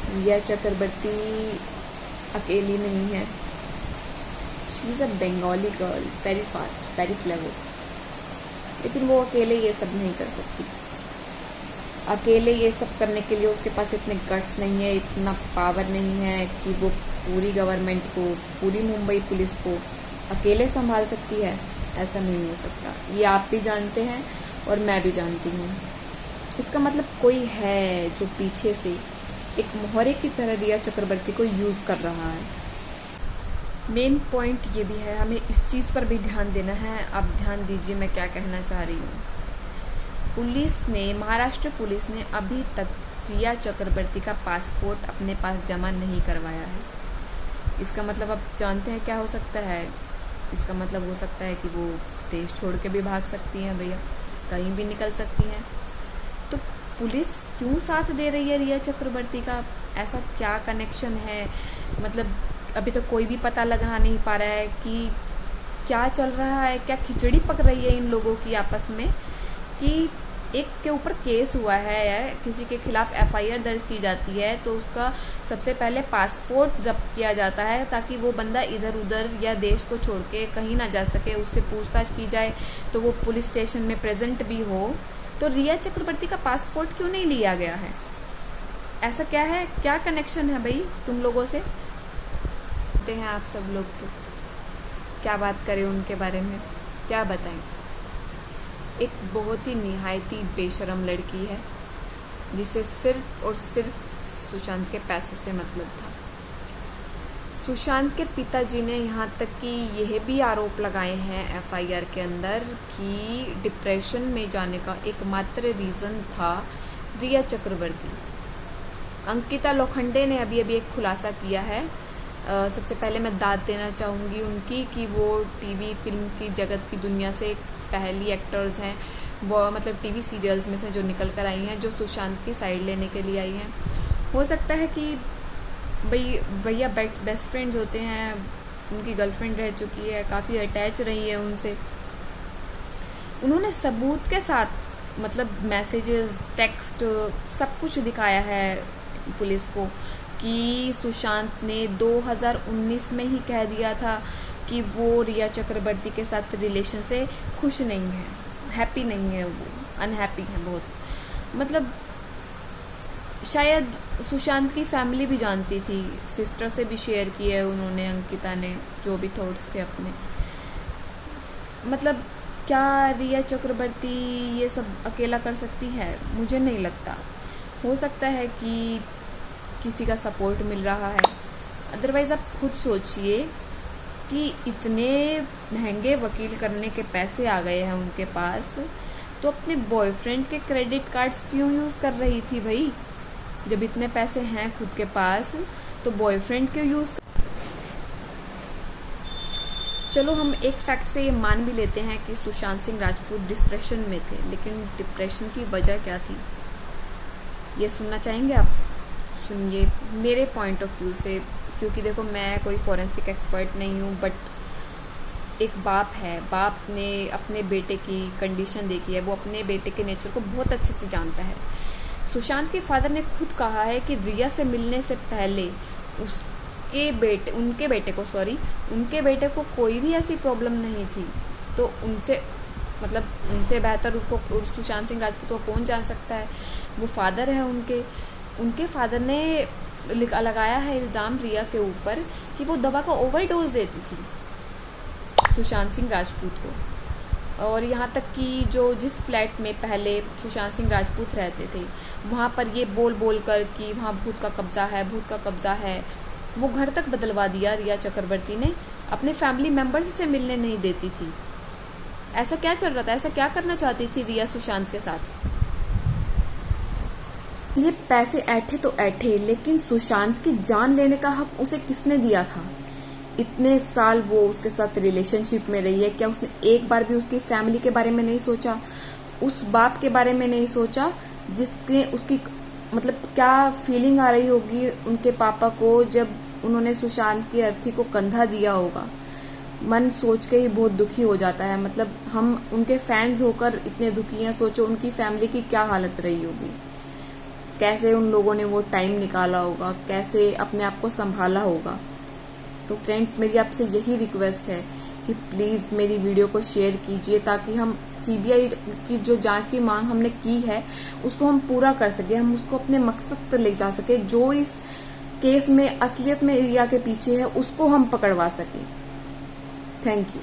रिया चक्रवर्ती अकेली नहीं है। She is a Bengali girl, very fast, very clever. लेकिन वो अकेले ये सब नहीं कर सकती। अकेले ये सब करने के लिए उसके पास इतने गट्स नहीं है, इतना पावर नहीं है कि वो पूरी गवर्नमेंट को, पूरी मुंबई पुलिस को अकेले संभाल सकती है। ऐसा नहीं हो सकता। ये आप भी जानते हैं और मैं भी जानती हूँ। इसका मतलब कोई है जो पीछे से एक मोहरे की तरह रिया चक्रवर्ती को यूज़ कर रहा है। मेन पॉइंट ये भी है, हमें इस चीज़ पर भी ध्यान देना है। आप ध्यान दीजिए मैं क्या कहना चाह रही हूँ। पुलिस ने, महाराष्ट्र पुलिस ने अभी तक रिया चक्रवर्ती का पासपोर्ट अपने पास जमा नहीं करवाया है। इसका मतलब आप जानते हैं क्या हो सकता है? इसका मतलब हो सकता है कि वो देश छोड़ के भी भाग सकती हैं भैया, कहीं भी निकल सकती हैं। तो पुलिस क्यों साथ दे रही है रिया चक्रवर्ती का? ऐसा क्या कनेक्शन है? मतलब अभी तक कोई भी पता लगा नहीं पा रहा है कि क्या चल रहा है, क्या खिचड़ी पक रही है इन लोगों की आपस में कि एक के ऊपर केस हुआ है, किसी के खिलाफ एफआईआर दर्ज की जाती है तो उसका सबसे पहले पासपोर्ट जब्त किया जाता है ताकि वो बंदा इधर उधर या देश को छोड़ के कहीं ना जा सके। उससे पूछताछ की जाए तो वो पुलिस स्टेशन में प्रेजेंट भी हो। तो रिया चक्रवर्ती का पासपोर्ट क्यों नहीं लिया गया है? ऐसा क्या है? क्या कनेक्शन है भाई तुम लोगों से? कहते हैं आप सब लोग, तो क्या बात करें उनके बारे में, क्या बताएं। एक बहुत ही निहायती बेशरम लड़की है जिसे सिर्फ और सिर्फ सुशांत के पैसों से मतलब था। सुशांत के पिताजी ने यहाँ तक कि यह भी आरोप लगाए हैं एफआईआर के अंदर कि डिप्रेशन में जाने का एकमात्र रीज़न था रिया चक्रवर्ती। अंकिता लोखंडे ने अभी अभी एक खुलासा किया है। सबसे पहले मैं दाद देना चाहूँगी उनकी कि वो टीवी फिल्म की जगत की दुनिया से पहली एक्टर्स हैं, वो मतलब टीवी सीरियल्स में से जो निकल कर आई हैं, जो सुशांत की साइड लेने के लिए आई हैं। हो सकता है कि भैया बेस्ट फ्रेंड्स होते हैं, उनकी गर्लफ्रेंड रह चुकी है, काफ़ी अटैच रही है उनसे। उन्होंने सबूत के साथ मतलब मैसेजेस, टेक्स्ट सब कुछ दिखाया है पुलिस को कि सुशांत ने 2019 में ही कह दिया था कि वो रिया चक्रवर्ती के साथ रिलेशन से खुश नहीं है, हैप्पी नहीं है, वो अनहैप्पी है बहुत। मतलब शायद सुशांत की फैमिली भी जानती थी, सिस्टर से भी शेयर किए उन्होंने, अंकिता ने, जो भी थॉट्स थे अपने। मतलब क्या रिया चक्रवर्ती ये सब अकेला कर सकती है? मुझे नहीं लगता। हो सकता है कि किसी का सपोर्ट मिल रहा है। अदरवाइज़ आप खुद सोचिए कि इतने महंगे वकील करने के पैसे आ गए हैं उनके पास, तो अपने बॉयफ्रेंड के क्रेडिट कार्ड्स क्यों यूज़ कर रही थी भाई? जब इतने पैसे हैं खुद के पास तो बॉयफ्रेंड क्यों यूज़ कर। चलो हम एक फैक्ट से ये मान भी लेते हैं कि सुशांत सिंह राजपूत डिप्रेशन में थे, लेकिन डिप्रेशन की वजह क्या थी ये सुनना चाहेंगे आप? सुनिए मेरे पॉइंट ऑफ व्यू से, क्योंकि देखो मैं कोई फॉरेंसिक एक्सपर्ट नहीं हूँ, बट एक बाप है, बाप ने अपने बेटे की कंडीशन देखी है, वो अपने बेटे के नेचर को बहुत अच्छे से जानता है। सुशांत के फादर ने खुद कहा है कि रिया से मिलने से पहले उनके बेटे को कोई भी ऐसी प्रॉब्लम नहीं थी। तो उनसे बेहतर उसको सुशांत सिंह राजपूत को कौन जान सकता है? वो फादर है उनके फादर ने लगाया है इल्ज़ाम रिया के ऊपर कि वो दवा का ओवरडोज देती थी सुशांत सिंह राजपूत को। और यहाँ तक कि जिस फ्लैट में पहले सुशांत सिंह राजपूत रहते थे, वहाँ पर ये बोल कर कि वहाँ भूत का कब्ज़ा है, वो घर तक बदलवा दिया रिया चक्रवर्ती ने। अपने फैमिली मेम्बर्स से मिलने नहीं देती थी। ऐसा क्या चल रहा था? ऐसा क्या करना चाहती थी रिया सुशांत के साथ? ये पैसे ऐठे तो ऐठे, लेकिन सुशांत की जान लेने का हक उसे किसने दिया था? इतने साल वो उसके साथ रिलेशनशिप में रही है, क्या उसने एक बार भी उसकी फैमिली के बारे में नहीं सोचा? उस बाप के बारे में नहीं सोचा जिसने उसकी मतलब क्या फीलिंग आ रही होगी उनके पापा को जब उन्होंने सुशांत की अर्थी को कंधा दिया होगा? मन सोच के ही बहुत दुखी हो जाता है। मतलब हम उनके फैंस होकर इतने दुखी हैं, सोचो उनकी फैमिली की क्या हालत रही होगी। कैसे उन लोगों ने वो टाइम निकाला होगा, कैसे अपने आप को संभाला होगा। तो फ्रेंड्स, मेरी आपसे यही रिक्वेस्ट है कि प्लीज मेरी वीडियो को शेयर कीजिए, ताकि हम सीबीआई की जो जांच की मांग हमने की है उसको हम पूरा कर सके, हम उसको अपने मकसद पर ले जा सके, जो इस केस में असलियत में रिया के पीछे है उसको हम पकड़वा सके। Thank you.